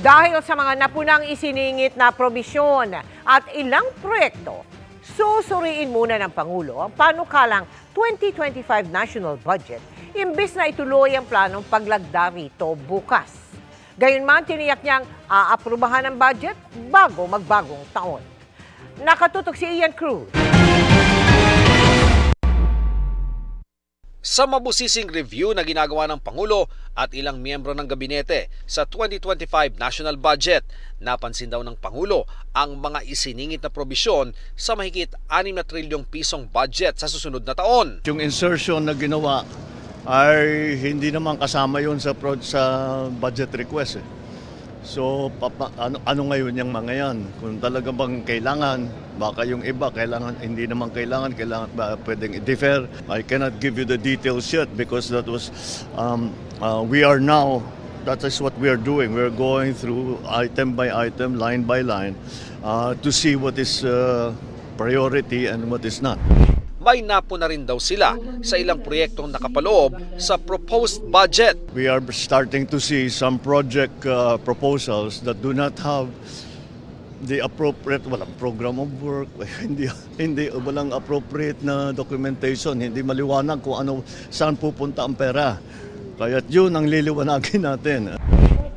Dahil sa mga napunang isiningit na probisyon at ilang proyekto, susuriin muna ng Pangulo ang panukalang 2025 national budget imbis na ituloy ang planong paglagda rito bukas. Gayunman, tiniyak niyang aaprubahan ang budget bago magbagong taon. Nakatutok si Ian Cruz. Sa mabusising review na ginagawa ng Pangulo at ilang miyembro ng gabinete sa 2025 national budget, napansin daw ng Pangulo ang mga isiningit na probisyon sa mahigit 6 na trilyong pisong budget sa susunod na taon. Yung insertion na ginawa ay hindi naman kasama yun sa budget request. So, ano ngayon yung mga yan? Kung talaga bang kailangan, baka yung iba, hindi naman kailangan pwedeng i-defer. I cannot give you the details yet because that is what we are doing. We're going through item by item, line by line, to see what is priority and what is not. May napo na rin daw sila sa ilang proyektong nakapaloob sa proposed budget. We are starting to see some project proposals that do not have the appropriate, walang program of work, walang appropriate na documentation, hindi maliwanag kung saan pupunta ang pera. Kaya't yun ang liliwanagin natin.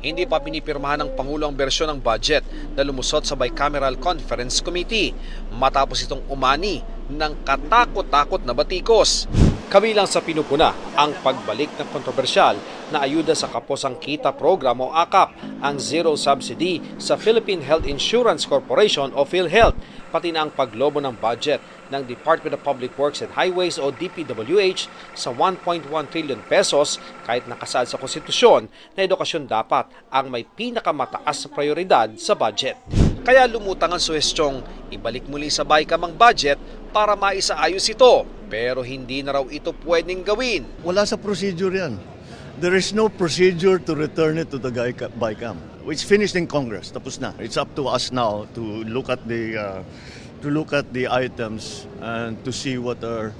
Hindi pa pinipirmahan ng Pangulo ang bersyon ng budget na lumusot sa Bicameral Conference Committee matapos itong umani ng katakot-takot na batikos. Kabilang sa pinupuna ang pagbalik ng kontrobersyal na ayuda sa Kaposang Kita Program o AKAP, ang zero subsidy sa Philippine Health Insurance Corporation o PhilHealth, pati na ang paglobo ng budget ng Department of Public Works and Highways o DPWH sa 1.1 trillion pesos kahit nakasaad sa konstitusyon na edukasyon dapat ang may pinakamataas na prioridad sa budget. Kaya lumutang ang suhestyong ibalik muli sa BICAM ang budget para maisaayos ito. Pero hindi na raw ito pwedeng gawin. Wala sa procedure yan. There is no procedure to return it to the BICAM. It's finished in Congress. Tapos na. It's up to us now to look at the items and to see what are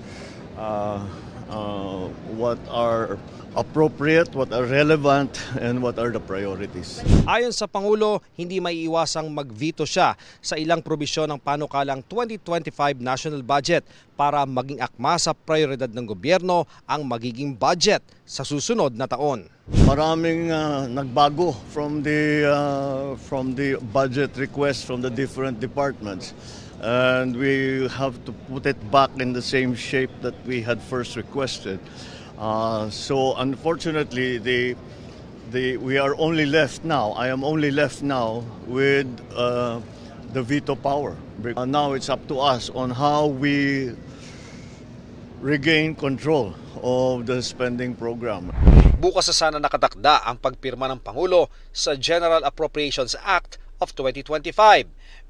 appropriate, what are relevant, and what are the priorities. Ayon sa Pangulo, hindi maiiwasang mag-veto siya sa ilang probisyon ng panukalang 2025 national budget para maging akma sa prioridad ng gobyerno ang magiging budget sa susunod na taon. Maraming nagbago from the budget request from the different departments. And we have to put it back in the same shape that we had first requested. So unfortunately, we are only left now. I am only left now with the veto power. Now it's up to us on how we regain control of the spending program. Bukas sa sana nakatakda ang pagpirma ng Pangulo sa General Appropriations Act of 2025.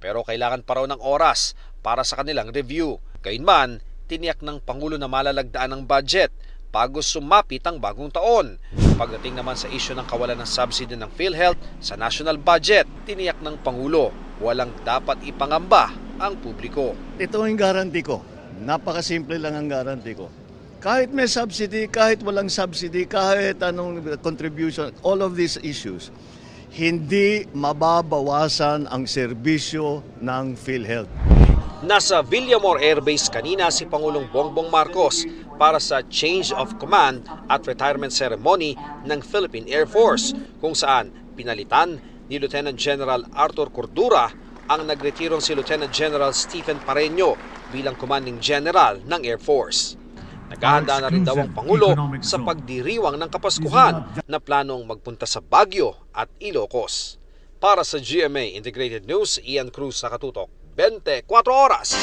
Pero kailangan pa raw ng oras para sa kanilang review. Gayunman, tiniyak ng Pangulo na malalagdaan ng budget bago sumapit ang bagong taon. Pagdating naman sa isyu ng kawalan ng subsidy ng PhilHealth sa national budget, tiniyak ng Pangulo walang dapat ipangamba ang publiko. Ito ang guarantee ko. Napakasimple lang ang guarantee ko. Kahit may subsidy, kahit walang subsidy, kahit anong contribution, all of these issues, hindi mababawasan ang serbisyo ng PhilHealth. Nasa Villamor Air Base kanina si Pangulong Bongbong Marcos para sa change of command at retirement ceremony ng Philippine Air Force, kung saan pinalitan ni Lieutenant General Arthur Cordura ang nagretirong si Lieutenant General Stephen Pareño bilang Commanding General ng Air Force. Naghahanda na rin daw ang Pangulo sa pagdiriwang ng Kapaskuhan na planong magpunta sa Baguio at Ilocos. Para sa GMA Integrated News, Ian Cruz, Nakatutok, 24 Oras.